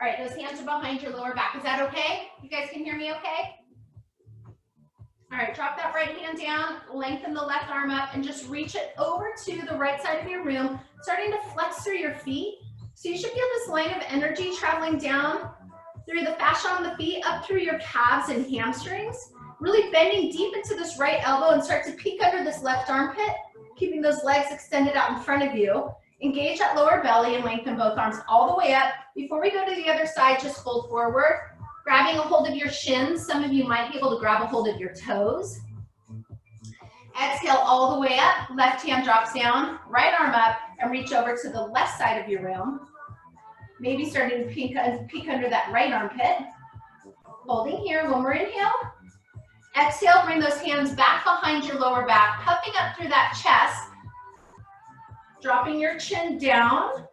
All right, those hands are behind your lower back. Is that okay? You guys can hear me okay? All right, drop that right hand down, lengthen the left arm up, and just reach it over to the right side of your room, starting to flex through your feet. So you should feel this line of energy traveling down through the fascia on the feet, up through your calves and hamstrings, really bending deep into this right elbow and start to peek under this left armpit, keeping those legs extended out in front of you. Engage that lower belly and lengthen both arms all the way up. Before we go to the other side, just fold forward, grabbing a hold of your shins. Some of you might be able to grab a hold of your toes. Exhale all the way up, left hand drops down, right arm up, and reach over to the left side of your room. Maybe starting to peek under that right armpit. Holding here, one more inhale. Exhale, bring those hands back behind your lower back, puffing up through that chest. Dropping your chin down,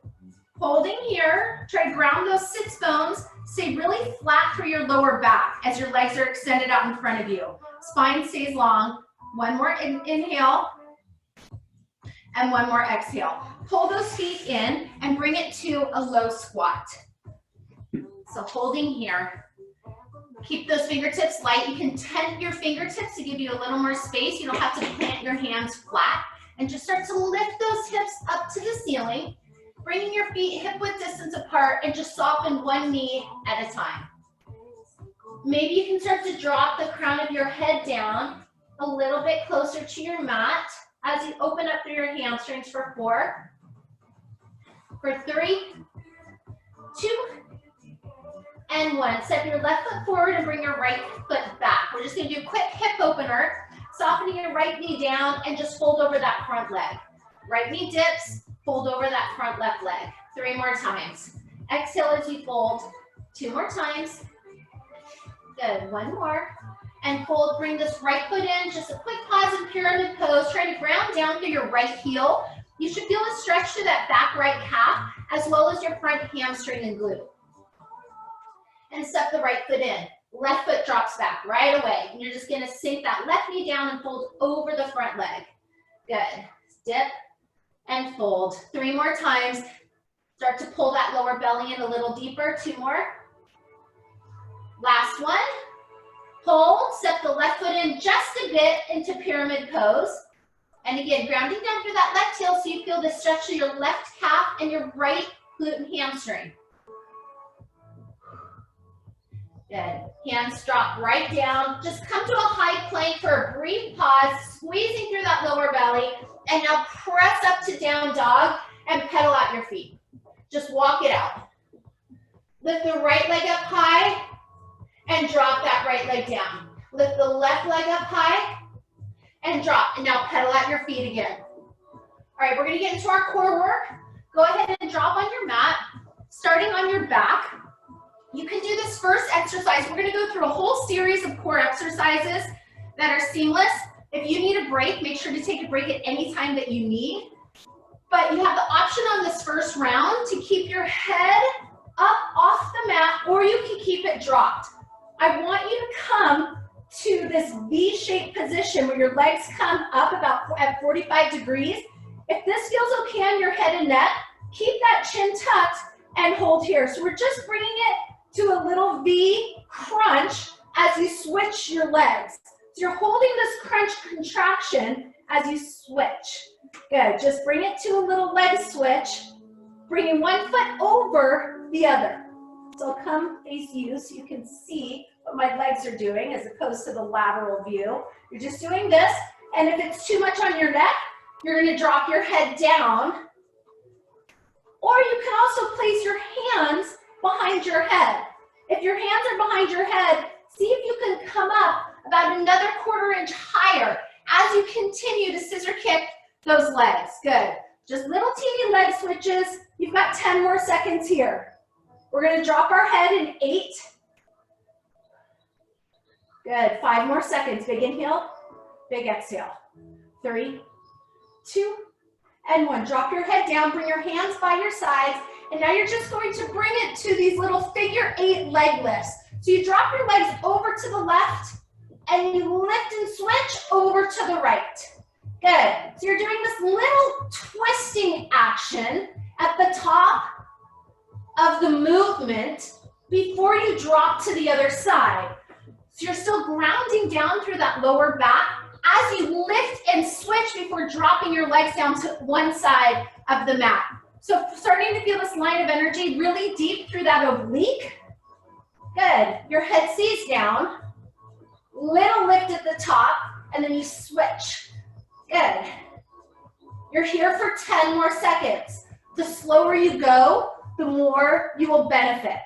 holding here. Try to ground those sits bones. Stay really flat through your lower back as your legs are extended out in front of you. Spine stays long. One more inhale and one more exhale. Pull those feet in and bring it to a low squat. So holding here. Keep those fingertips light. You can tent your fingertips to give you a little more space. You don't have to plant your hands flat. And just start to lift those hips up to the ceiling, bringing your feet hip-width distance apart and just soften one knee at a time. Maybe you can start to drop the crown of your head down a little bit closer to your mat as you open up through your hamstrings for 4, for 3, 2, and 1. Step your left foot forward and bring your right foot back. We're just gonna do a quick hip opener. Softening your right knee down and just fold over that front leg. Right knee dips, fold over that front left leg. 3 more times. Exhale as you fold. 2 more times. Good, 1 more. And fold, bring this right foot in. Just a quick pause in pyramid pose. Try to ground down through your right heel. You should feel a stretch through that back right calf, as well as your front hamstring and glute. And step the right foot in. Left foot drops back right away. And you're just gonna sink that left knee down and fold over the front leg. Good. Dip and fold. 3 more times. Start to pull that lower belly in a little deeper. 2 more. Last one. Hold. Step the left foot in just a bit into pyramid pose. And again, grounding down through that left heel so you feel the stretch of your left calf and your right glute and hamstring. Good. Hands drop right down. Just come to a high plank for a brief pause, squeezing through that lower belly. And now press up to down dog and pedal out your feet. Just walk it out. Lift the right leg up high and drop that right leg down. Lift the left leg up high and drop. And now pedal out your feet again. All right, we're gonna get into our core work. Go ahead and drop on your mat, starting on your back. You can do this first exercise. We're gonna go through a whole series of core exercises that are seamless. If you need a break, make sure to take a break at any time that you need. But you have the option on this first round to keep your head up off the mat, or you can keep it dropped. I want you to come to this V-shaped position where your legs come up about at 45 degrees. If this feels okay on your head and neck, keep that chin tucked and hold here. So we're just bringing it to a little V crunch as you switch your legs. So you're holding this crunch contraction as you switch. Good, just bring it to a little leg switch, bringing one foot over the other. So I'll come face you so you can see what my legs are doing as opposed to the lateral view. You're just doing this, and if it's too much on your neck, you're gonna drop your head down. Or you can also place your hands behind your head. If your hands are behind your head, see if you can come up about another 1/4 inch higher as you continue to scissor kick those legs. Good. Just little teeny leg switches. You've got 10 more seconds here. We're gonna drop our head in 8. Good, 5 more seconds. Big inhale, big exhale. 3, 2, and 1. Drop your head down, bring your hands by your sides, and now you're just going to bring it to these little figure 8 leg lifts. So you drop your legs over to the left, and you lift and switch over to the right. Good. So you're doing this little twisting action at the top of the movement before you drop to the other side. So you're still grounding down through that lower back as you lift and switch before dropping your legs down to one side of the mat. So starting to feel this line of energy really deep through that oblique. Good. Your head stays down. Little lift at the top, and then you switch. Good. You're here for 10 more seconds. The slower you go, the more you will benefit.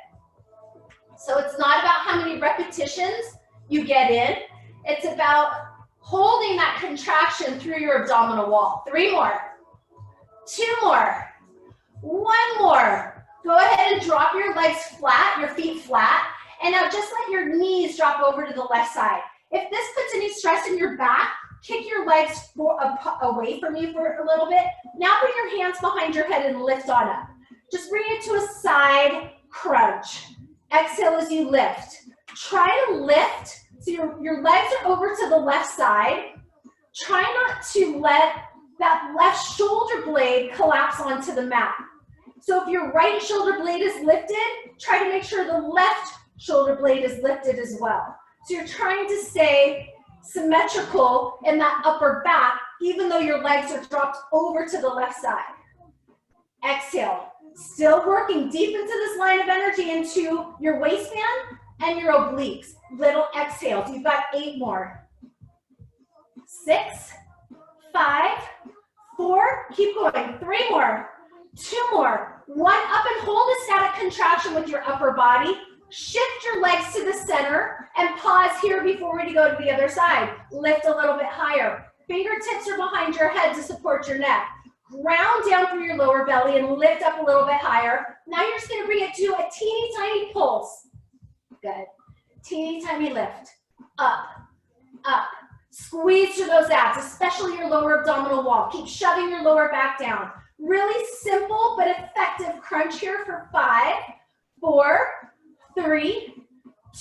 So it's not about how many repetitions you get in. It's about holding that contraction through your abdominal wall. 3 more. 2 more. 1 more. Go ahead and drop your legs flat, your feet flat. And now just let your knees drop over to the left side. If this puts any stress in your back, kick your legs away from you for a little bit. Now bring your hands behind your head and lift on up. Just bring it to a side crunch. Exhale as you lift. Try to lift so your legs are over to the left side. Try not to let that left shoulder blade collapse onto the mat. So if your right shoulder blade is lifted, try to make sure the left shoulder blade is lifted as well. So you're trying to stay symmetrical in that upper back, even though your legs are dropped over to the left side. Exhale. Still working deep into this line of energy into your waistband and your obliques. Little exhales. You've got 8 more. 6, 5, 4. Keep going. 3 more. 2 more. 1 up and hold a static contraction with your upper body. Shift your legs to the center and pause here before we go to the other side. Lift a little bit higher. Fingertips are behind your head to support your neck. Ground down through your lower belly and lift up a little bit higher. Now you're just going to bring it to a teeny tiny pulse. Good. Teeny tiny lift. Up, up. Squeeze through those abs, especially your lower abdominal wall. Keep shoving your lower back down. Really simple but effective crunch here for 5, 4, 3,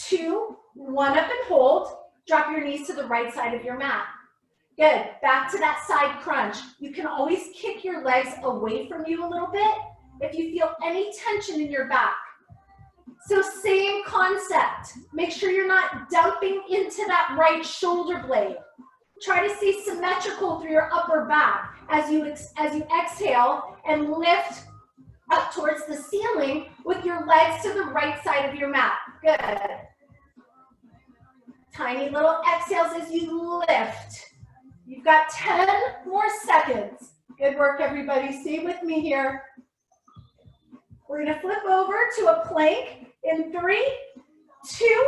2, 1 up and hold. Drop your knees to the right side of your mat. Good. Back to that side crunch. You can always kick your legs away from you a little bit if you feel any tension in your back. So same concept. Make sure you're not dumping into that right shoulder blade. Try to stay symmetrical through your upper back as you exhale and lift up towards the ceiling with your legs to the right side of your mat. Good. Tiny little exhales as you lift. You've got 10 more seconds. Good work, everybody. Stay with me here. We're going to flip over to a plank in 3, 2,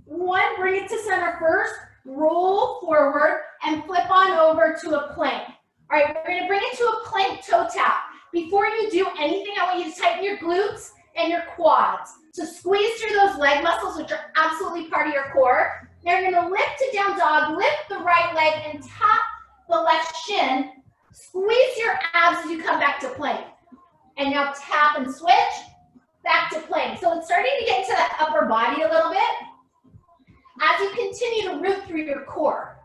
1. Bring it to center first. Roll forward and flip on over to a plank. All right, we're going to bring it to a plank toe tap. Before you do anything, I want you to tighten your glutes and your quads. So squeeze through those leg muscles, which are absolutely part of your core. Now you're going to lift to down dog, lift the right leg and tap the left shin. Squeeze your abs as you come back to plank. And now tap and switch back to plank. So it's starting to get into that upper body a little bit. As you continue to root through your core.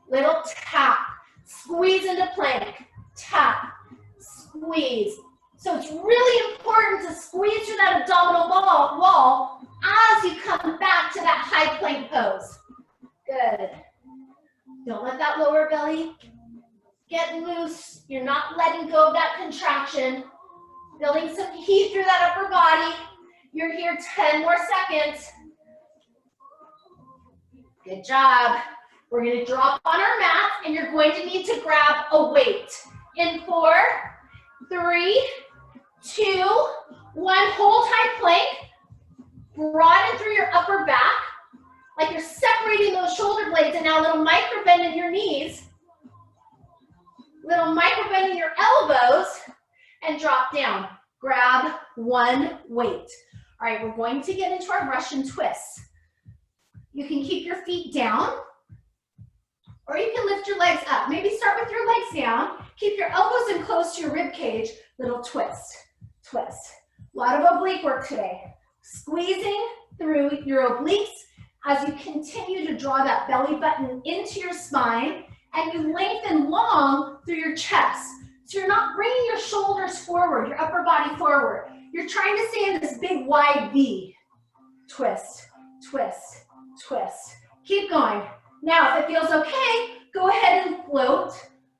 Little tap, squeeze into plank, tap, squeeze. So it's really important to squeeze through that abdominal wall as you come back to that high plank pose. Good. Don't let that lower belly get loose. You're not letting go of that contraction. Building some heat through that upper body. You're here 10 more seconds. Good job. We're going to drop on our mat and you're going to need to grab a weight. In 4, 3, 2, 1. Hold high plank. Broaden through your upper back, like you're separating those shoulder blades, and now a little micro bend in your knees, little micro bend in your elbows, and drop down. Grab 1 weight. All right, we're going to get into our Russian twists. You can keep your feet down, or you can lift your legs up. Maybe start with your legs down. Keep your elbows in close to your rib cage. Little twist, twist. A lot of oblique work today. Squeezing through your obliques as you continue to draw that belly button into your spine, and you lengthen long through your chest. So you're not bringing your shoulders forward, your upper body forward. You're trying to stay in this big wide V. twist, twist, twist. Keep going. Now, if it feels okay, go ahead and float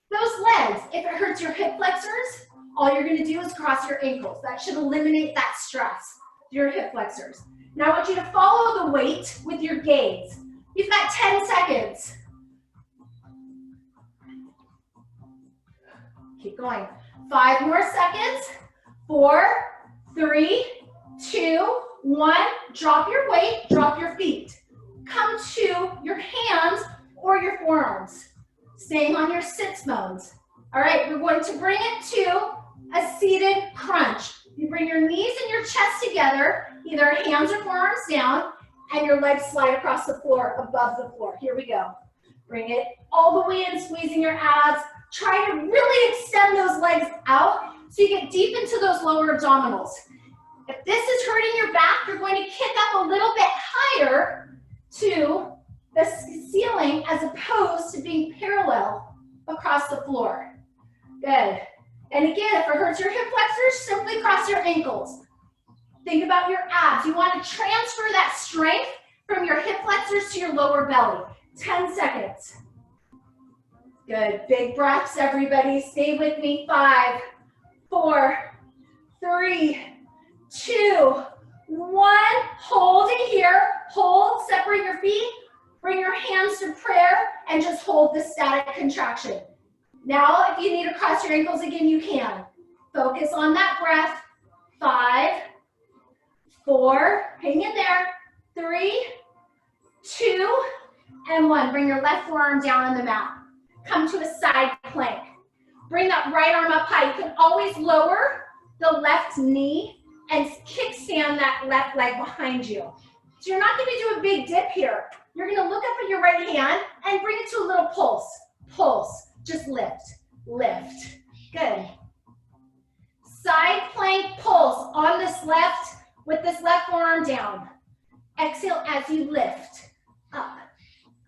those legs. If it hurts your hip flexors, all you're gonna do is cross your ankles. That should eliminate that stress, your hip flexors. Now I want you to follow the weight with your gaze. You've got 10 seconds. Keep going. 5 more seconds. 4, 3, 2, 1. Drop your weight, drop your feet. Come to your hands or your forearms. Staying on your sits bones. All right, we're going to bring it to a seated crunch. You bring your knees and your chest together, either hands or forearms down, and your legs slide across the floor, above the floor. Here we go. Bring it all the way in, squeezing your abs. Try to really extend those legs out so you get deep into those lower abdominals. If this is hurting your back, you're going to kick up a little bit higher to the ceiling as opposed to being parallel across the floor. Good. And again, if it hurts your hip flexors, simply cross your ankles. Think about your abs. You want to transfer that strength from your hip flexors to your lower belly. 10 seconds. Good. Big breaths, everybody. Stay with me. 5, 4, 3, 2, 1. Hold it here. Hold. Separate your feet. Bring your hands to prayer and just hold the static contraction. Now, if you need to cross your ankles again, you can. Focus on that breath. 5, 4, hang in there. 3, 2, and 1. Bring your left forearm down on the mat. Come to a side plank. Bring that right arm up high. You can always lower the left knee and kickstand that left leg behind you. So you're not going to do a big dip here. You're going to look up at your right hand and bring it to a little pulse. Pulse. Just lift. Lift. Good. Side plank pulse on this left with this left forearm down. Exhale as you lift. Up.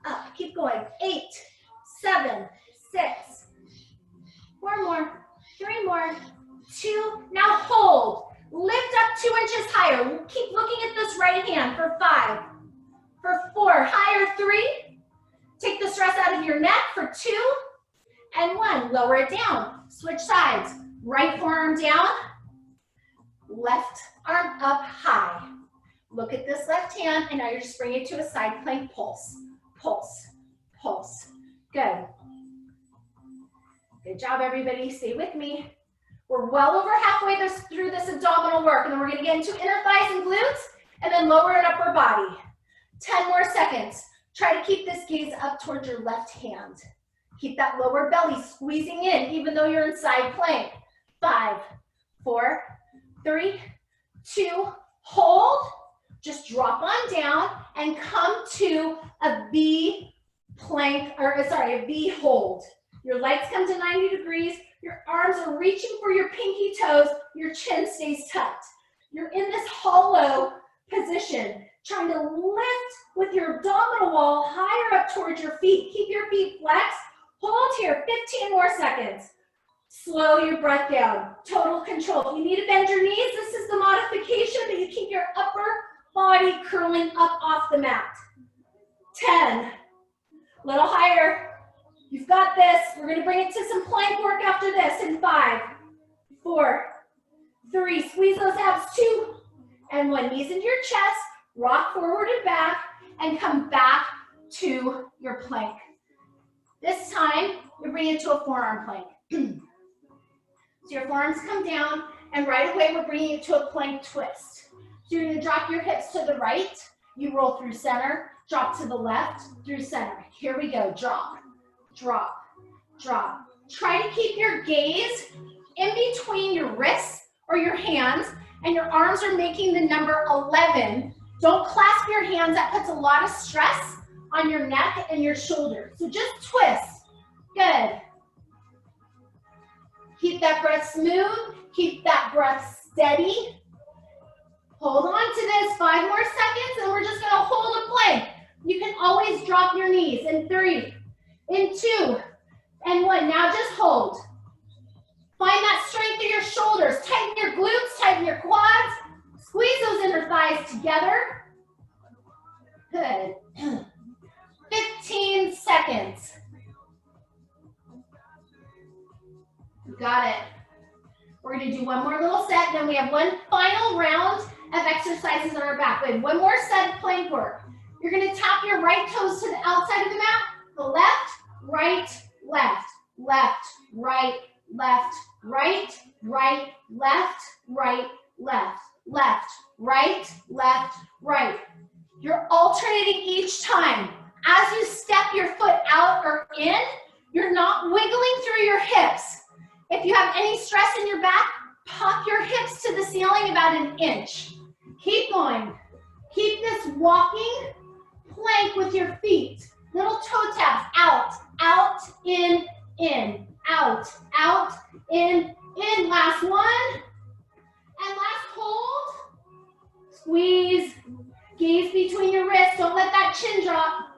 Up. Keep going. 8, 7, 6. 4 more. 3 more. 2. Now hold. Lift up 2 inches higher. Keep looking at this right hand for 5. For 4. Higher. 3. Take the stress out of your neck for 2. And 1. Lower it down. Switch sides. Right forearm down. Left arm up high. Look at this left hand, and now you're just bringing it to a side plank pulse. Pulse. Pulse. Good. Good job, everybody. Stay with me. We're well over halfway through this abdominal work, and then we're going to get into inner thighs and glutes, and then lower and upper body. 10 more seconds. Try to keep this gaze up towards your left hand. Keep that lower belly squeezing in, even though you're in side plank. 5, 4, 3, 2, hold. Just drop on down and come to a V plank, or sorry, a V hold. Your legs come to 90 degrees. Your arms are reaching for your pinky toes. Your chin stays tucked. You're in this hollow position, trying to lift with your abdominal wall higher up towards your feet. Keep your feet flexed. Hold here, 15 more seconds. Slow your breath down. Total control. If you need to bend your knees, this is the modification, but you keep your upper body curling up off the mat. 10. A little higher. You've got this. We're going to bring it to some plank work after this in 5, 4, 3. Squeeze those abs. 2, and 1. Knees into your chest. Rock forward and back, and come back to your plank. This time, you're bringing it to a forearm plank. So your forearms come down, and right away, we're bringing it to a plank twist. So you're going to drop your hips to the right. You roll through center, drop to the left, through center. Here we go. Drop, drop, drop. Try to keep your gaze in between your wrists or your hands, and your arms are making the number 11. Don't clasp your hands. That puts a lot of stress on your neck and your shoulders. So just twist. Good. Keep that breath smooth. Keep that breath steady. Hold on to this. 5 more seconds, and we're just going to hold a plank. You can always drop your knees in 3, in 2, and 1. Now just hold. Find that strength in your shoulders. Tighten your glutes, tighten your quads. Squeeze those inner thighs together. Good. 15 seconds. Got it. We're going to do one more little set, and then we have one final round of exercises on our back. We have one more set of plank work. You're going to tap your right toes to the outside of the mat. The left, right, left, left, right, left, right, right, left, right, left, left, right, left, right. You're alternating each time. As you step your foot out or in, you're not wiggling through your hips. If you have any stress in your back, pop your hips to the ceiling about an inch. Keep going. Keep this walking plank with your feet. Little toe taps, out, out, in, out, out, in. Last one. And last hold. Squeeze. Gaze between your wrists. Don't let that chin drop.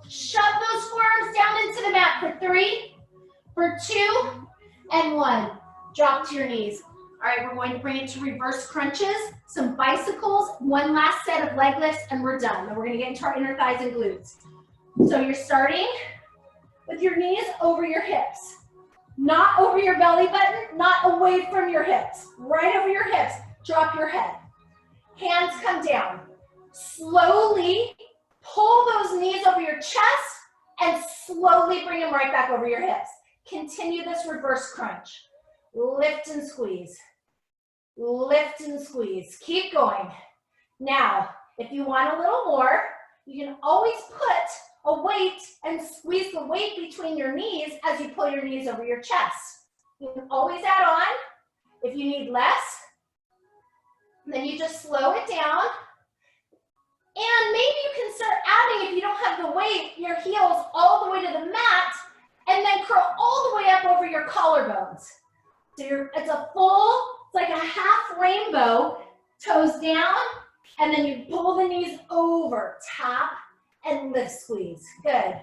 Shove those forearms down into the mat for 3, for 2, and 1. Drop to your knees. All right, we're going to bring it to reverse crunches, some bicycles, one last set of leg lifts, and we're done. Then we're going to get into our inner thighs and glutes. So you're starting with your knees over your hips. Not over your belly button, not away from your hips. Right over your hips. Drop your head. Hands come down. Slowly pull those knees over your chest and slowly bring them right back over your hips. Continue this reverse crunch. Lift and squeeze. Lift and squeeze. Keep going. Now, if you want a little more, you can always put a weight and squeeze the weight between your knees as you pull your knees over your chest. You can always add on. If you need less, then you just slow it down. And maybe you can start adding, if you don't have the weight, your heels all the way to the mat, and then curl all the way up over your collarbones. So it's a full, it's like a half rainbow, toes down, and then you pull the knees over, tap, and lift, squeeze. Good.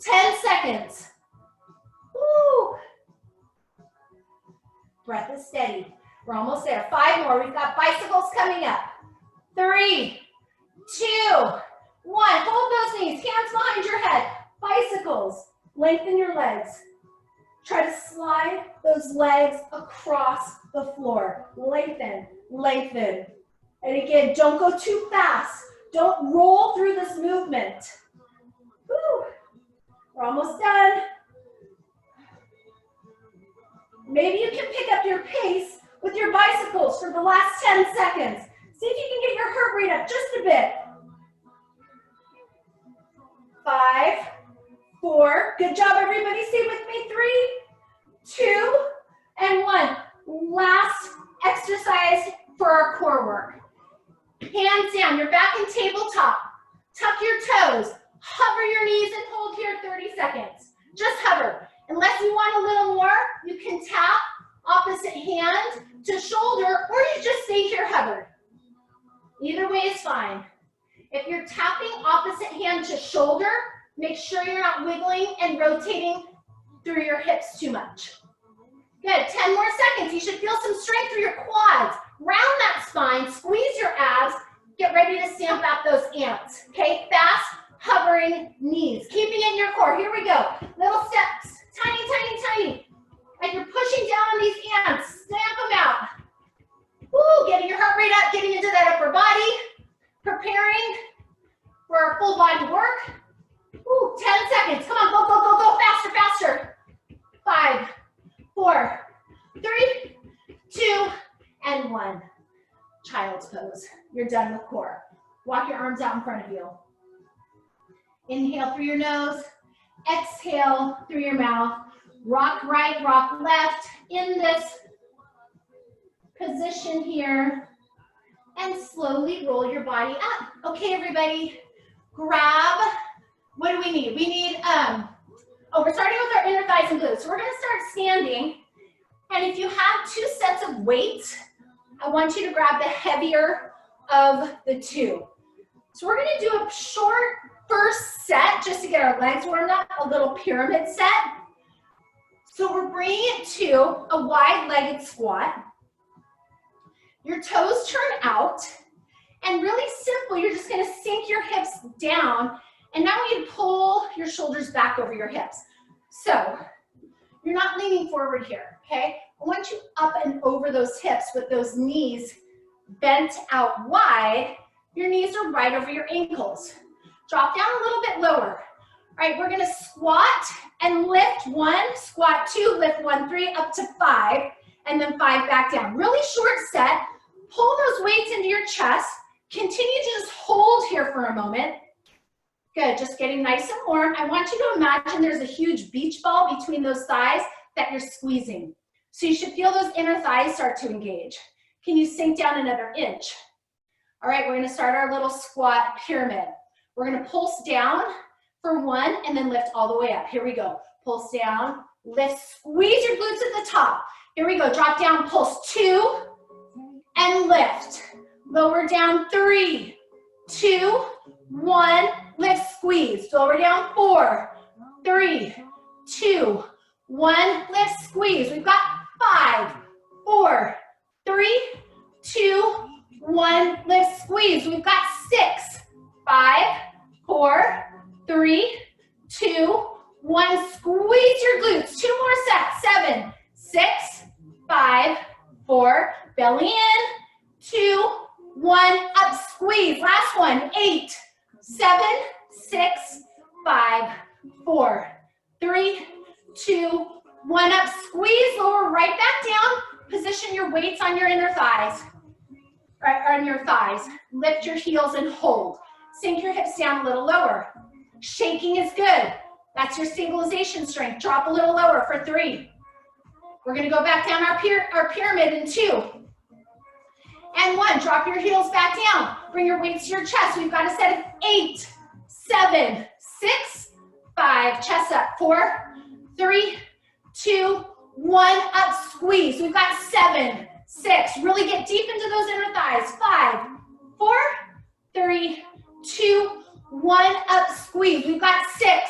10 seconds. Woo. Breath is steady. We're almost there. 5 more. We've got bicycles coming up. 3, 2, 1. Hold those knees. Hands behind your head. Bicycles. Lengthen your legs. Try to slide those legs across the floor. Lengthen, lengthen. And again, don't go too fast. Don't roll through this movement. Woo. We're almost done. Maybe you can pick up your pace with your bicycles for the last 10 seconds. See if you can get your heart rate up just a bit. 5, 4. Good job, everybody. Stay with me. 3, 2, and 1. Last exercise for our core work. Hands down. You're back in tabletop. Tuck your toes. Hover your knees and hold here 30 seconds. Just hover. Unless you want a little more, you can tap opposite hand to shoulder, or you just stay here hovered. Either way is fine. If you're tapping opposite hand to shoulder, make sure you're not wiggling and rotating through your hips too much. Good, 10 more seconds. You should feel some strength through your quads. Round that spine, squeeze your abs, get ready to stamp out those ants. Okay, fast, hovering knees. Keeping it in your core. Here we go. Little steps, tiny, tiny, tiny. And you're pushing down on these ants. Stamp them out. Woo, getting your heart rate up, getting into that upper body. Preparing for our full body work. Woo, 10 seconds. Come on, go, go, go, go. Faster, faster. 5, 4, 3, 2, and 1. Child's pose. You're done with core. Walk your arms out in front of you. Inhale through your nose. Exhale through your mouth. Rock right, rock left in this position here. And slowly roll your body up. Okay, everybody, grab, what do we need? We need, we're starting with our inner thighs and glutes. So we're gonna start standing. And if you have 2 sets of weights, I want you to grab the heavier of the 2. So we're gonna do a short first set just to get our legs warmed up, a little pyramid set. So we're bringing it to a wide-legged squat. Your toes turn out, And really simple, you're just gonna sink your hips down, and now you pull your shoulders back over your hips. So you're not leaning forward here, okay? I want you up and over those hips with those knees bent out wide. Your knees are right over your ankles. Drop down a little bit lower. All right, we're gonna squat and lift 1, squat 2, lift 1, 3, up to 5, and then 5 back down. Really short set. Pull those weights into your chest. Continue to just hold here for a moment. Good, just getting nice and warm. I want you to imagine there's a huge beach ball between those thighs that you're squeezing. So you should feel those inner thighs start to engage. Can you sink down another inch? All right, we're gonna start our little squat pyramid. We're gonna pulse down for 1 and then lift all the way up. Here we go. Pulse down, lift, squeeze your glutes at the top. Here we go, drop down, pulse 2 and lift. Lower down 3, 2, 1, lift, squeeze. Lower down 4, 3, 2, 1, lift, squeeze. We've got 5, 4, 3, 2, 1, lift, squeeze. We've got 6, 5, 4, 3, 2, 1, squeeze your glutes. 2 more sets. 7, 6, 5, 4, belly in, 2, 1, up, squeeze. Last one. 8, 7, 6, 5, 4, 3, 2, 1, up, squeeze. Lower right back down. Position your weights on your inner thighs, on your thighs. Lift your heels and hold. Sink your hips down a little lower. Shaking is good. That's your stabilization strength. Drop a little lower for 3. We're gonna go back down our pyramid in 2. And 1, drop your heels back down. Bring your weights to your chest. We've got a set of 8, 7, 6, 5, chest up, 4, 3, 2, 1, up, squeeze. We've got 7, 6, really get deep into those inner thighs. 5, 4, 3, 2, 1, up, squeeze. We've got 6,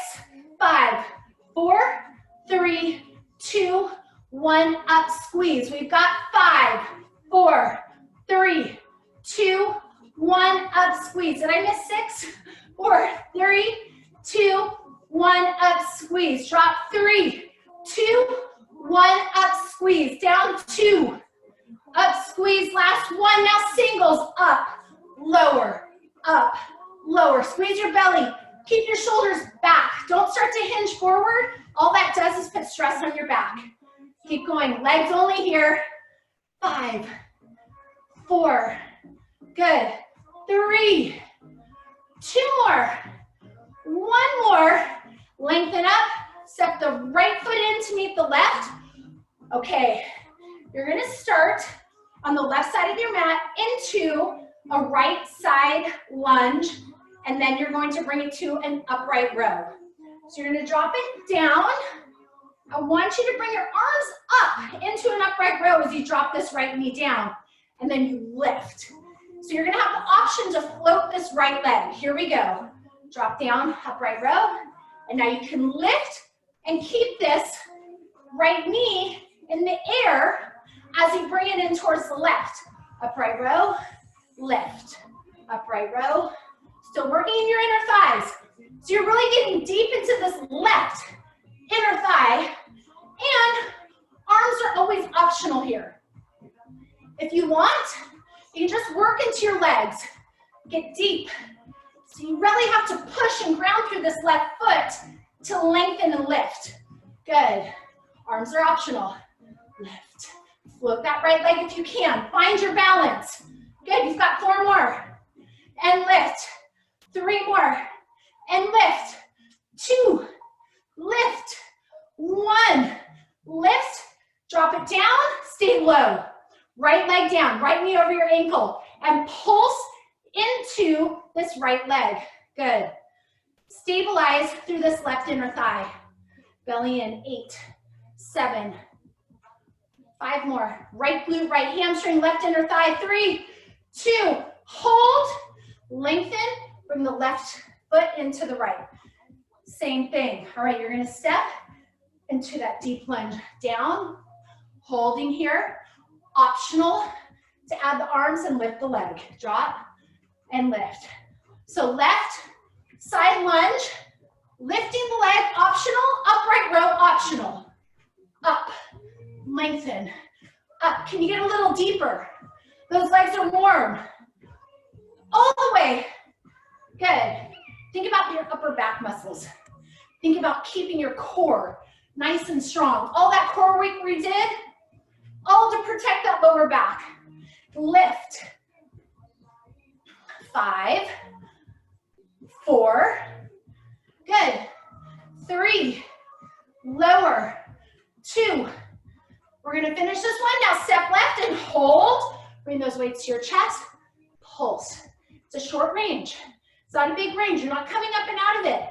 5, 4, 3, 2, 1, up, squeeze. We've got 5, 4, 3, 2, 1, up, squeeze. Did I miss 6, 4, 3, 2, 1, up, squeeze. Drop 3, 2, 1, up, squeeze. Down 2, up, squeeze. Last 1. Now singles, up, lower, up, lower. Squeeze your belly. Keep your shoulders back. Don't start to hinge forward. All that does is put stress on your back. Keep going. Legs only here. 5, 4. Good. 3. 2 more. 1 more. Lengthen up. Step the right foot in to meet the left. Okay. You're going to start on the left side of your mat into a right side lunge, and then you're going to bring it to an upright row. So you're going to drop it down. I want you to bring your arms up into an upright row as you drop this right knee down, and then you lift. So you're going to have the option to float this right leg. Here we go. Drop down, upright row, and now you can lift and keep this right knee in the air as you bring it in towards the left. Upright row, lift. Upright row. Still working in your inner thighs. So you're really getting deep into this left inner thigh, and arms are always optional here. If you want, you can just work into your legs. Get deep. So you really have to push and ground through this left foot to lengthen and lift. Good. Arms are optional. Lift. Float that right leg if you can. Find your balance. Good. You've got 4 more. And lift. 3 more. And lift. 2. Lift. 1. Lift. Drop it down. Stay low. Right leg down. Right knee over your ankle. And pulse into this right leg. Good. Stabilize through this left inner thigh. Belly in. 8, 7, 5 more. Right glute, right hamstring, left inner thigh. 3, 2, hold, lengthen, bring the left foot into the right. Same thing. All right, you're gonna step into that deep lunge. Down, holding here. Optional to add the arms and lift the leg. Drop, and lift. So left side lunge, lifting the leg optional, upright row optional. Up, lengthen, up. Can you get a little deeper? Those legs are warm. All the way. Good. Think about your upper back muscles. Think about keeping your core nice and strong. All that core work we did, all to protect that lower back. Lift. 5, 4, good. 3, lower. 2. We're gonna finish this one. Now step left and hold. Bring those weights to your chest. Pulse. It's a short range. It's not a big range. You're not coming up and out of it.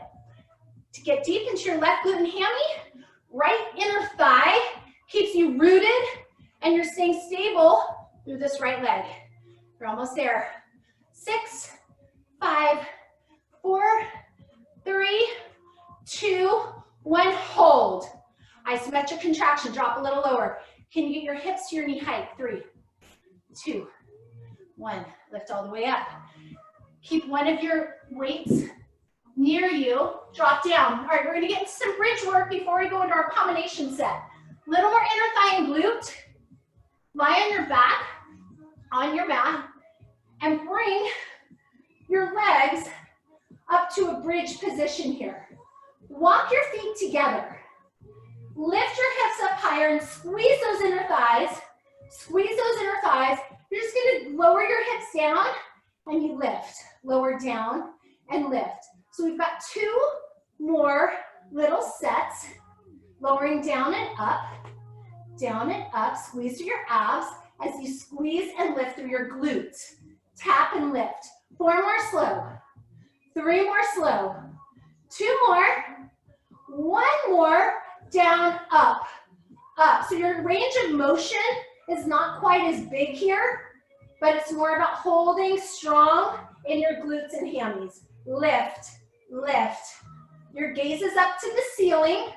To get deep into your left glute and hammy, right inner thigh keeps you rooted and you're staying stable through this right leg. You're almost there. 6, 5, 4, 3, 2, 1, hold. Isometric contraction, drop a little lower. Can you get your hips to your knee height? 3, 2, 1, lift all the way up. Keep one of your weights near you, drop down. All right, we're gonna get into some bridge work before we go into our combination set. Little more inner thigh and glute. Lie on your back, on your mat, and bring your legs up to a bridge position here. Walk your feet together. Lift your hips up higher and squeeze those inner thighs. Squeeze those inner thighs. You're just gonna lower your hips down and you lift. Lower down and lift. So we've got 2 more little sets. Lowering down and up, squeeze through your abs as you squeeze and lift through your glutes. Tap and lift. 4 more slow. 3 more slow. 2 more. 1 more. Down, up, up. So your range of motion is not quite as big here, but it's more about holding strong in your glutes and hammies. Lift, lift. Your gaze is up to the ceiling.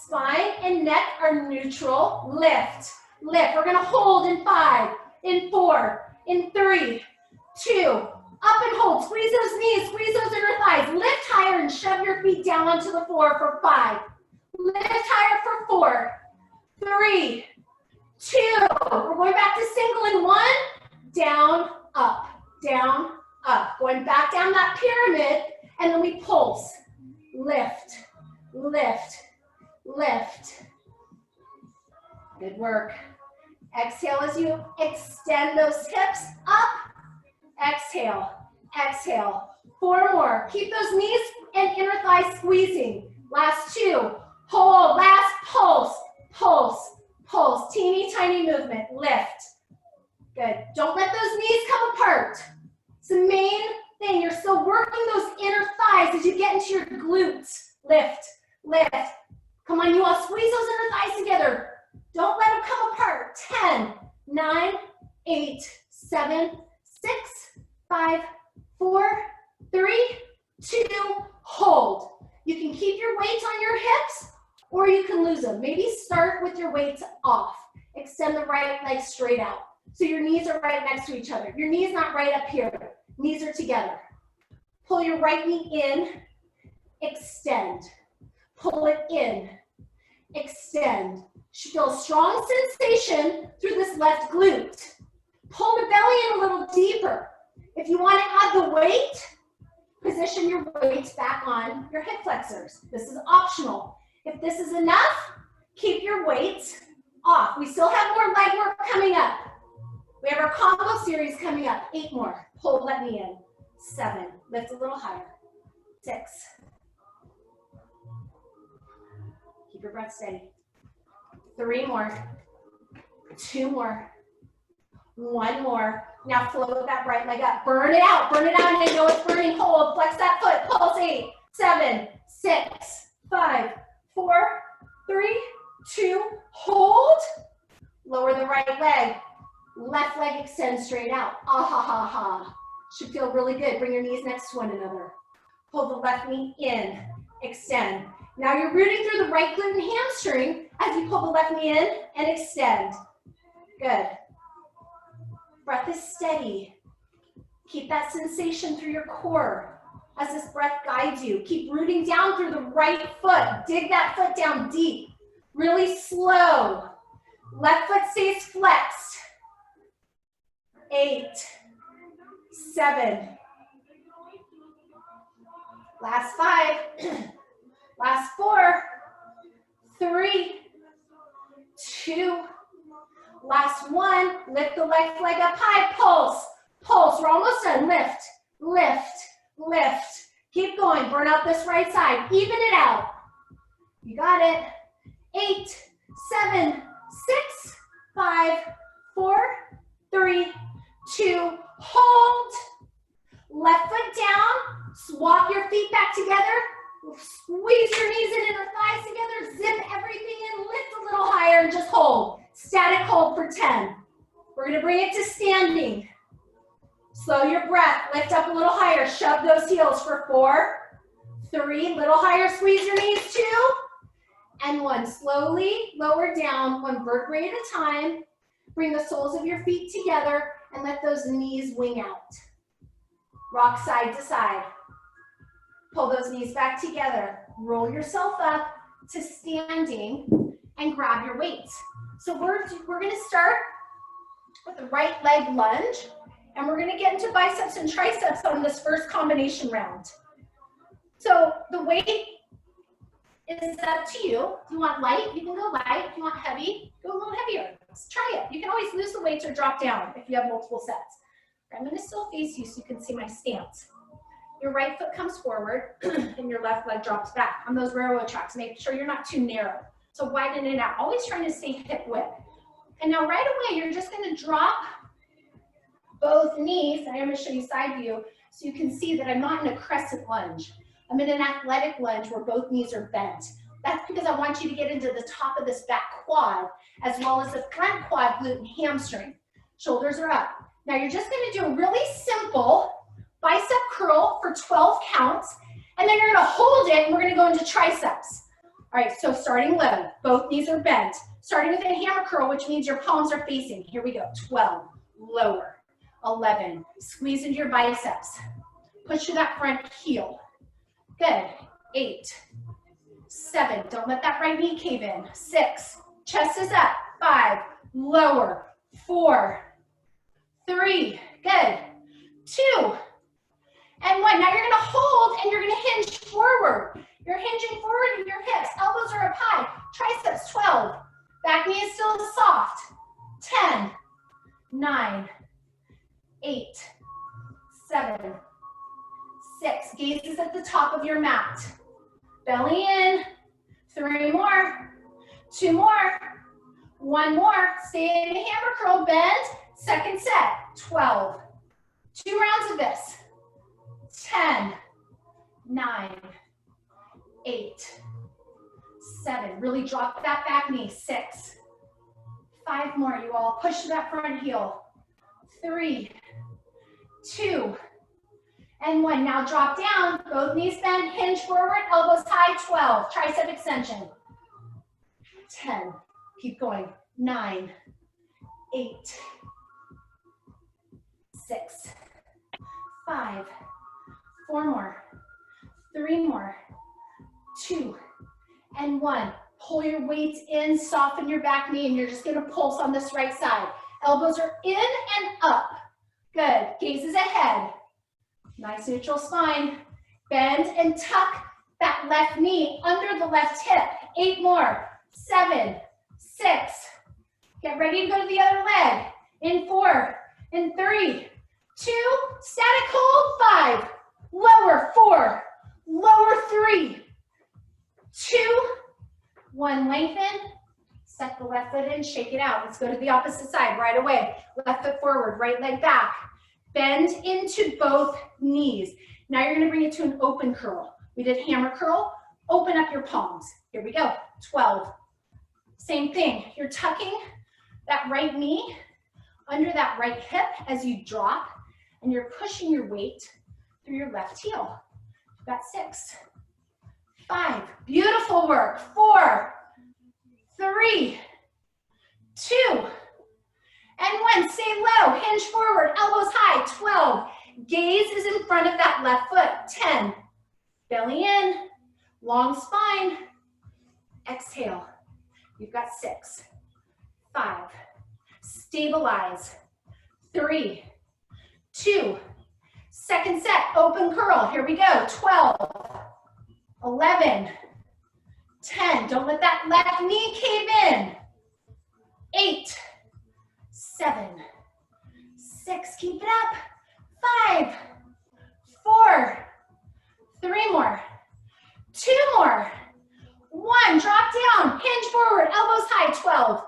Spine and neck are neutral. Lift, lift. We're gonna hold in 5, in 4, in 3, 2, up and hold. Squeeze those knees, squeeze those inner thighs. Lift higher and shove your feet down onto the floor for 5. Lift higher for 4, 3, 2. We're going back to single in 1. Down, up, down, up. Going back down that pyramid, and then we pulse. Lift, lift, lift. Good work. Exhale as you extend those hips up. Exhale, exhale. 4 more. Keep those knees and inner thighs squeezing. Last 2. Hold. Last pulse, pulse, pulse. Teeny tiny movement. Lift. Good. Don't let those knees come apart. It's the main thing. You're still working those inner thighs as you get into your glutes. Lift, lift. Come on, you all squeeze those inner thighs together. Don't let them come apart. 10, 9, 8, 7, 6, 5, 4, 3, 2, hold. You can keep your weights on your hips or you can lose them. Maybe start with your weights off. Extend the right leg straight out. So your knees are right next to each other. Your knees not right up here. Knees are together. Pull your right knee in, extend. Pull it in, extend. Should feel a strong sensation through this left glute. Pull the belly in a little deeper. If you want to add the weight, position your weights back on your hip flexors. This is optional. If this is enough, keep your weights off. We still have more leg work coming up. We have our combo series coming up. 8 more. Pull, let me in. 7. Lift a little higher. 6. Keep your breath steady. 3 more. 2 more. 1 more. Now float that right leg up. Burn it out. Burn it out. And I know it's burning. Hold. Flex that foot. Pulse. 8, 7, 6, 5, 4, 3, 2. Hold. Lower the right leg. Left leg extends straight out. Ah ha ha ha. Should feel really good. Bring your knees next to one another. Pull the left knee in. Extend. Now you're rooting through the right glute and hamstring as you pull the left knee in and extend. Good. Breath is steady. Keep that sensation through your core as this breath guides you. Keep rooting down through the right foot. Dig that foot down deep. Really slow. Left foot stays flexed. 8, 7. Last 5. Last 4. 3, 2. Last 1. Lift the left leg up high. Pulse. Pulse. We're almost done. Lift. Lift. Lift. Keep going. Burn out this right side. Even it out. You got it. 8, 7, 6, 5, 4, 3, 2. Hold. Left foot down. Swap your feet back together. Squeeze your knees and inner thighs together. Zip everything in. Lift a little higher and just hold. Static hold for 10. We're going to bring it to standing. Slow your breath. Lift up a little higher. Shove those heels for 4, 3. Little higher. Squeeze your knees. 2. And 1. Slowly lower down 1 vertebrae at a time. Bring the soles of your feet together and let those knees wing out. Rock side to side. Pull those knees back together. Roll yourself up to standing and grab your weights. So we're going to start with the right leg lunge, and we're going to get into biceps and triceps on this first combination round. So the weight is up to you. If you want light, you can go light. If you want heavy, go a little heavier. Let's try it. You can always lose the weights or drop down if you have multiple sets. I'm going to still face you so you can see my stance. Your right foot comes forward and your left leg drops back on those railroad tracks. Make sure you're not too narrow. So widen it out. Always trying to stay hip width. And now right away, you're just going to drop both knees. I am going to show you side view so you can see that I'm not in a crescent lunge. I'm in an athletic lunge where both knees are bent. That's because I want you to get into the top of this back quad as well as the front quad, glute, and hamstring. Shoulders are up. Now you're just going to do a really simple bicep curl for 12 counts, and then you're going to hold it, and we're going to go into triceps. All right, so starting low, both knees are bent. Starting with a hammer curl, which means your palms are facing. Here we go, 12, lower, 11. Squeeze into your biceps. Push to that front heel. Good, 8, 7. Don't let that right knee cave in. 6, chest is up. 5, lower. 4, 3, good. 2, and 1. Now you're going to hold and you're going to hinge forward. You're hinging forward in your hips. Elbows are up high. Triceps, 12. Back knee is still soft. 10, 9, 8, 7, 6. Gaze is at the top of your mat. Belly in. 3 more. 2 more. 1 more. Stay in a hammer curl. Bend. Second set. 12. 2 rounds of this. 10, 9, 8, 7. Really drop that back knee. 6. 5 more, you all. Push to that front heel. 3, 2, and 1. Now drop down. Both knees bend. Hinge forward. Elbows high. 12. Tricep extension. 10. Keep going. 9, 8, 6, 5. 4 more, 3 more, 2, and 1. Pull your weights in, soften your back knee, and you're just gonna pulse on this right side. Elbows are in and up. Good, gaze is ahead. Nice neutral spine. Bend and tuck that left knee under the left hip. 8 more, 7, 6. Get ready to go to the other leg. In 4, in 3, 2, static hold, 5. Lower, 4, lower, 3, 2, 1, lengthen, set the left foot in, shake it out. Let's go to the opposite side right away. Left foot forward, right leg back. Bend into both knees. Now you're gonna bring it to an open curl. We did hammer curl, open up your palms. Here we go, 12. Same thing, you're tucking that right knee under that right hip as you drop, and you're pushing your weight through your left heel. You've got 6, 5, beautiful work. 4, 3, 2, and 1. Stay low, hinge forward, elbows high. 12. Gaze is in front of that left foot. 10. Belly in. Long spine. Exhale. You've got 6. 5. Stabilize. 3. 2. Second set. Open curl. Here we go. 12. 11. 10. Don't let that left knee cave in. 8. 7. 6. Keep it up. 5. 4. 3 more. 2 more. 1. Drop down. Hinge forward. Elbows high. 12.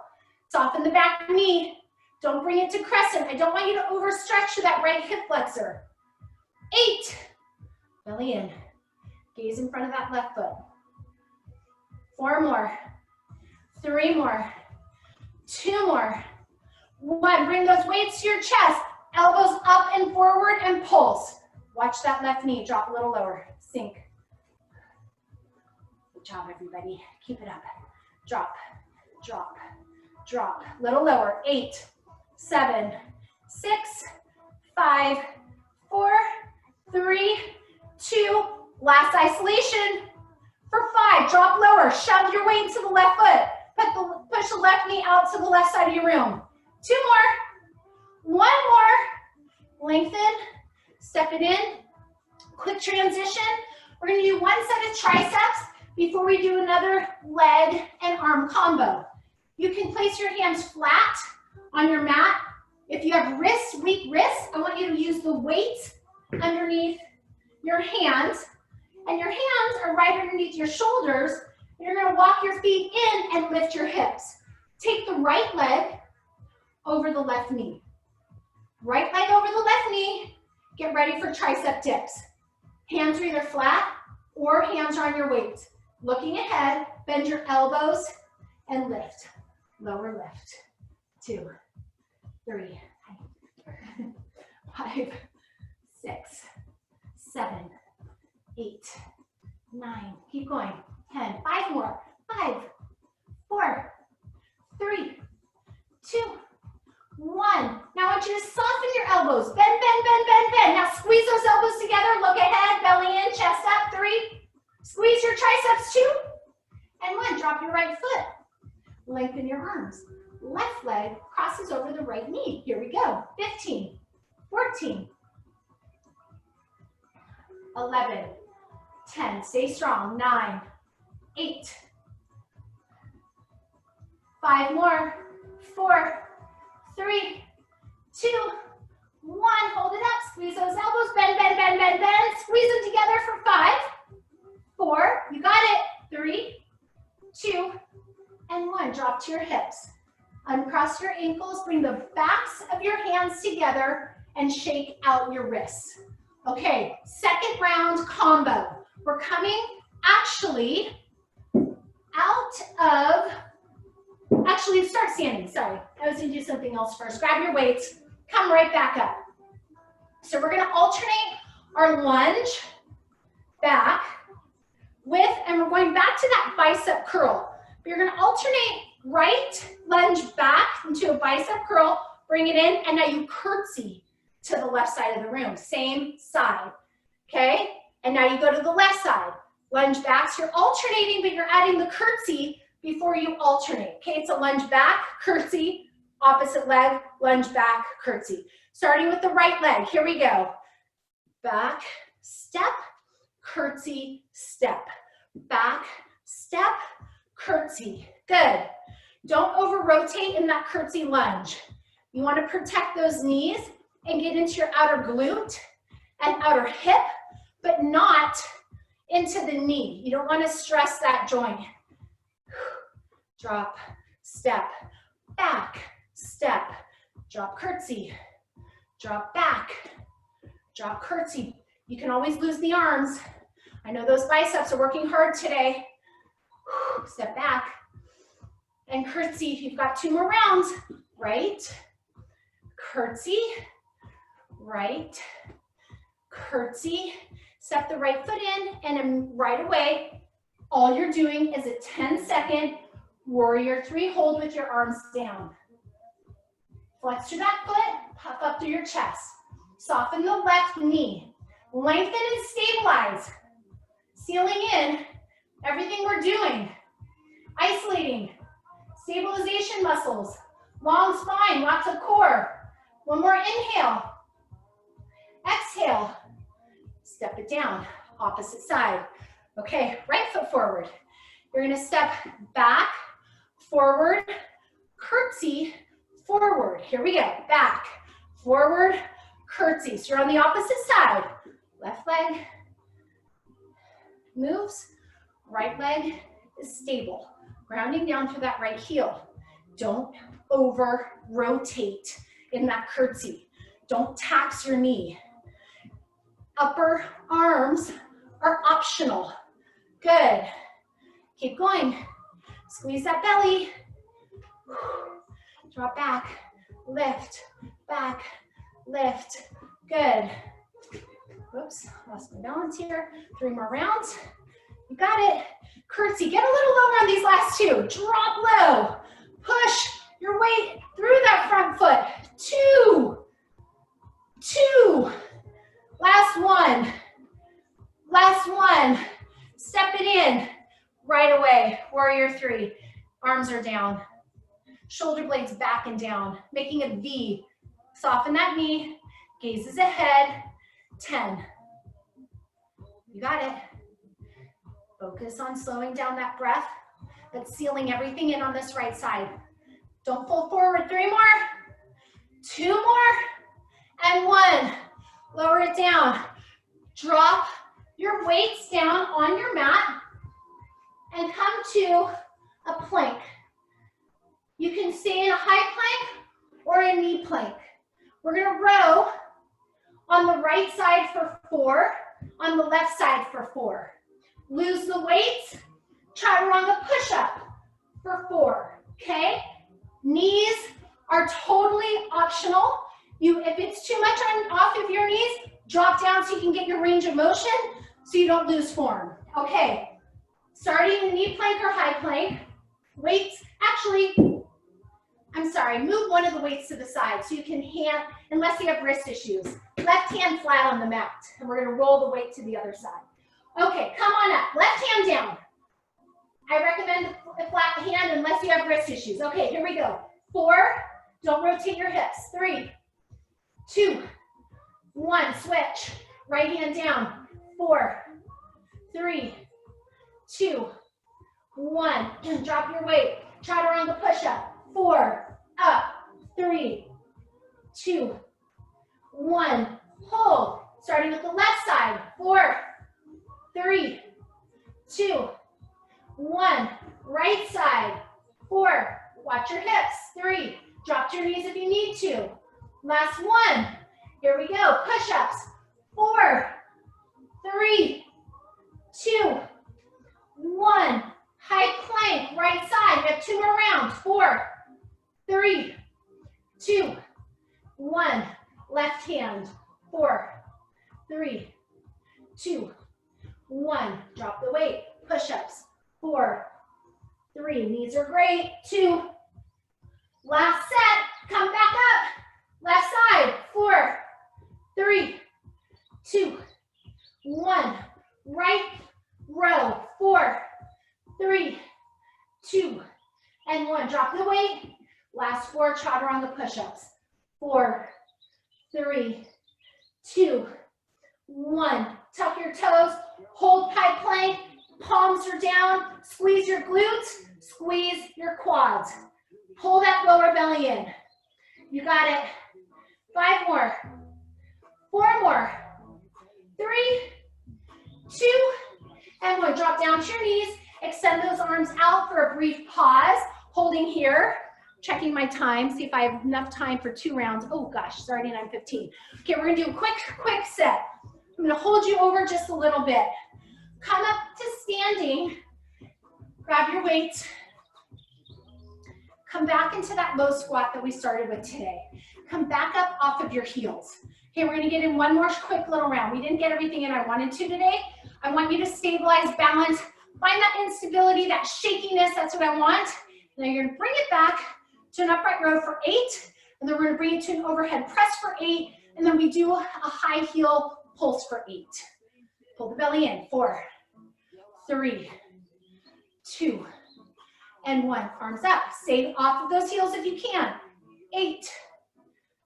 Soften the back knee. Don't bring it to crescent. I don't want you to overstretch to that right hip flexor. 8. Belly in. Gaze in front of that left foot. 4 more. 3 more. 2 more. 1. Bring those weights to your chest. Elbows up and forward and pulse. Watch that left knee drop a little lower. Sink. Good job, everybody. Keep it up. Drop, drop, drop. Little lower. 8, 7, 6, 5, 4, 3, 2. Last isolation. For 5, drop lower. Shove your weight to the left foot. Push the left knee out to the left side of your room. 2 more. 1 more. Lengthen. Step it in. Quick transition. We're going to do 1 set of triceps before we do another leg and arm combo. You can place your hands flat on your mat. If you have wrists, weak wrists, I want you to use the weight underneath your hands. And your hands are right underneath your shoulders. You're going to walk your feet in and lift your hips. Take the right leg over the left knee. Right leg over the left knee. Get ready for tricep dips. Hands are either flat or hands are on your weight. Looking ahead, bend your elbows and lift. Lower lift. 2, 3, 5, 6, 7, 8, 9. Keep going. 10. 5 more. 5, 4, 3, 2, 1. Now I want you to soften your elbows. Bend, bend, bend, bend, bend. Now squeeze those elbows together. Look ahead. Belly in. Chest up. 3. Squeeze your triceps. 2. And 1. Drop your right foot. Lengthen your arms. Left leg crosses over the right knee. Here we go. 15, 14, 11, 10. Stay strong. 9, 8, 5 more. 4, 3, 2, 1. Hold it up. Squeeze those elbows. Bend, bend, bend, bend, bend. Squeeze them together for 5, 4. You got it. 3, 2, and 1. Drop to your hips. Uncross your ankles. Bring the backs of your hands together and shake out your wrists. Okay, second round combo. We're coming actually start standing. Sorry, I was going to do something else first. Grab your weights. Come right back up. So we're going to alternate our lunge back with, and we're going back to that bicep curl. You're going to alternate right lunge back into a bicep curl, bring it in, and now you curtsy to the left side of the room. Same side, okay? And now you go to the left side. Lunge back, so you're alternating, but you're adding the curtsy before you alternate, okay? It's a lunge back, curtsy, opposite leg, lunge back, curtsy. Starting with the right leg, here we go. Back, step, curtsy, step. Back, step, curtsy. Good. Don't over-rotate in that curtsy lunge. You want to protect those knees and get into your outer glute and outer hip, but not into the knee. You don't want to stress that joint. Drop, step, back, step, drop, curtsy, drop, back, drop, curtsy. You can always lose the arms. I know those biceps are working hard today. Step back and curtsy. You've got 2 more rounds. Right, curtsy, right, curtsy. Step the right foot in, and then right away, all you're doing is a 10-second warrior 3 hold with your arms down. Flex your back foot, puff up through your chest. Soften the left knee. Lengthen and stabilize. Sealing in everything we're doing. Isolating. Stabilization muscles. Long spine, lots of core. One more inhale. Exhale. Step it down. Opposite side. Okay, right foot forward. You're gonna step back, forward, curtsy, forward. Here we go. Back, forward, curtsy. So you're on the opposite side. Left leg moves. Right leg is stable. Grounding down through that right heel. Don't over rotate in that curtsy. Don't tax your knee. Upper arms are optional. Good. Keep going. Squeeze that belly. Drop back, lift, lift. Good. Whoops, lost my balance here. 3 more rounds. You got it. Curtsy, get a little lower on these last 2. Drop low. Push your weight through that front foot. 2. Last one. Step it in right away. Warrior 3. Arms are down. Shoulder blades back and down, making a V. Soften that knee. Gazes ahead. 10. You got it. Focus on slowing down that breath, but sealing everything in on this right side. Don't pull forward. 3 more. 2 more. And 1. Lower it down. Drop your weights down on your mat and come to a plank. You can stay in a high plank or a knee plank. We're gonna row on the right side for 4, on the left side for 4. Lose the weights, chaturanga push-up for 4, okay? Knees are totally optional. If it's too much off of your knees, drop down so you can get your range of motion so you don't lose form. Okay, starting in knee plank or high plank, weights, actually, I'm sorry, move one of the weights to the side so you can hand, unless you have wrist issues. Left hand flat on the mat, and we're gonna roll the weight to the other side. Okay, come on up, left hand down. I recommend a flat hand unless you have wrist issues. Okay, here we go. 4, don't rotate your hips. 3, 2, 1, switch. Right hand down. 4, 3, 2, 1. Drop your weight. Chaturanga push-up. 4, up. 3, 2, 1. Hold. Starting with the left side. 4, 3, 2, 1. Right side. 4. Watch your hips. 3. Drop your knees if you need to. Last 1. Here we go. Push-ups. 4, 3, 2, 1. High plank. Right side. We have 2 more rounds. 4, 3, 2, 1. Left hand. 4, 3, 2, 1. Drop the weight. Push-ups. 4, 3. Knees are great. 2. Last set. Come back up. Left side. 4, 3, 2, 1. Right row. 4, 3, 2, and 1. Drop the weight. Last 4 chaturanga push-ups. 4, 3, 2, 1. Tuck your toes. Hold high plank. Palms are down. Squeeze your glutes. Squeeze your quads. Pull that lower belly in. You got it. 5 more. 4 more. 3, 2, and 1. Drop down to your knees. Extend those arms out for a brief pause. Holding here. Checking my time. See if I have enough time for 2 rounds. Oh gosh, starting at 9:15. Okay, we're gonna do a quick set. I'm gonna hold you over just a little bit. Come up to standing. Grab your weights. Come back into that low squat that we started with today. Come back up off of your heels. Okay, we're gonna get in one more quick little round. We didn't get everything in I wanted to today. I want you to stabilize, balance, find that instability, that shakiness, that's what I want. Now you're gonna bring it back to an upright row for 8, and then we're gonna bring it to an overhead press for 8, and And then we do a high heel pulse for 8. Pull the belly in. 4, 3, 2, and 1. Arms up. Stay off of those heels if you can. 8,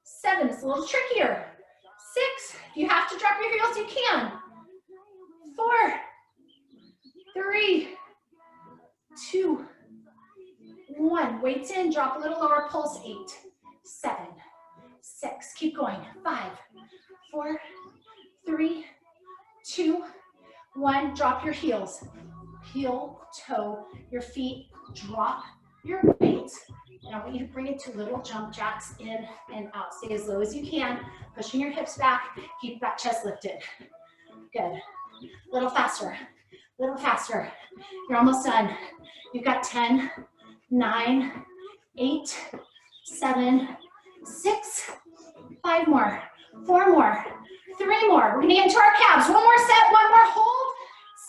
7. It's a little trickier. 6. If you have to drop your heels, you can. 4, 3, 2, 1. Weights in. Drop a little lower. Pulse. 8, 7, 6. Keep going. 5, 4, 3, 2, 1. Drop your heels. Heel, toe, your feet. Drop your weight. And I want you to bring it to little jump jacks in and out. Stay as low as you can. Pushing your hips back. Keep that chest lifted. Good. Little faster. Little faster. You're almost done. You've got 10, 9, 8, 7, 6, 5 more, 4 more, 3 more. We're gonna get into our calves. One more set, one more hold.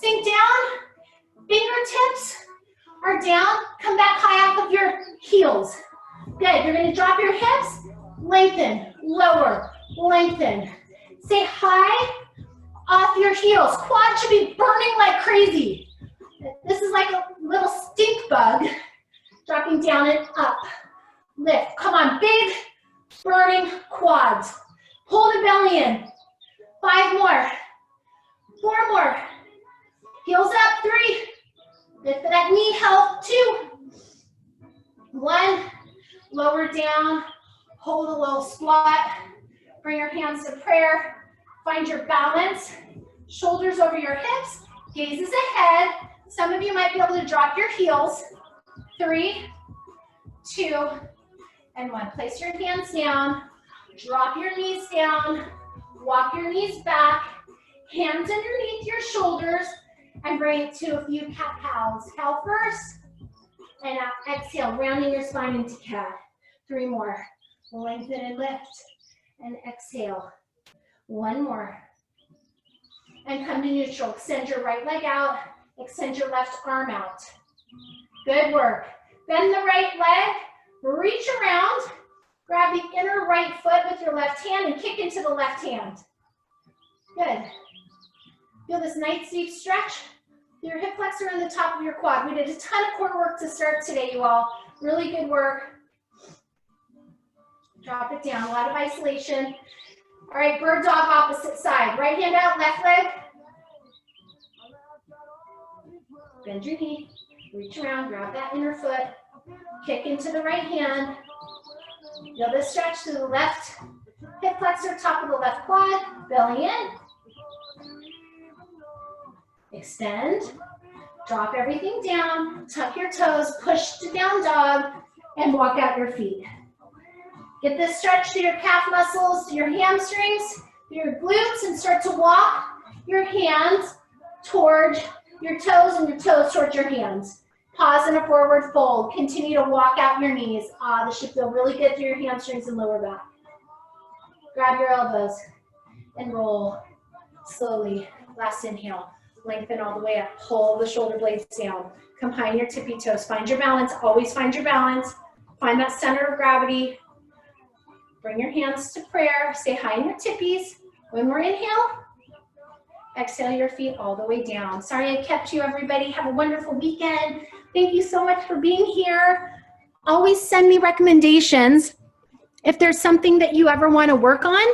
Sink down. Fingertips are down. Come back high off of your heels. Good. You're gonna drop your hips. Lengthen. Lower. Lengthen. Stay high off your heels. Quad should be burning like crazy. This is like a little stink bug. Dropping down and up. Lift. Come on. Big burning quads. Pull the belly in. 5 more. 4 more. Heels up. 3. Lift that knee health. 2. 1. Lower down. Hold a little squat. Bring your hands to prayer. Find your balance. Shoulders over your hips. Gazes ahead. Some of you might be able to drop your heels. 3, 2, and 1. Place your hands down. Drop your knees down. Walk your knees back. Hands underneath your shoulders. And bring it to a few cat-cows. Cow first. And out. Exhale, rounding your spine into cat. 3 more. Lengthen and lift. And exhale. 1 more. And come to neutral. Extend your right leg out. Extend your left arm out. Good work. Bend the right leg. Reach around. Grab the inner right foot with your left hand and kick into the left hand. Good. Feel this nice deep stretch. Your hip flexor on the top of your quad. We did a ton of core work to start today, you all. Really good work. Drop it down. A lot of isolation. All right, bird dog opposite side. Right hand out, left leg. Bend your knee. Reach around, grab that inner foot. Kick into the right hand. Feel this stretch to the left hip flexor, top of the left quad. Belly in. Extend. Drop everything down. Tuck your toes. Push to down dog. And walk out your feet. Get this stretch to your calf muscles, to your hamstrings, to your glutes, and start to walk your hands towards your toes and your toes towards your hands. Pause in a forward fold. Continue to walk out your knees. This should feel really good through your hamstrings and lower back. Grab your elbows and roll slowly. Last inhale. Lengthen all the way up. Pull the shoulder blades down. Come high in your tippy toes. Find your balance. Always find your balance. Find that center of gravity. Bring your hands to prayer. Stay high in your tippies. One more inhale. Exhale your feet all the way down. Sorry I kept you, everybody. Have a wonderful weekend. Thank you so much for being here. Always send me recommendations if there's something that you ever want to work on.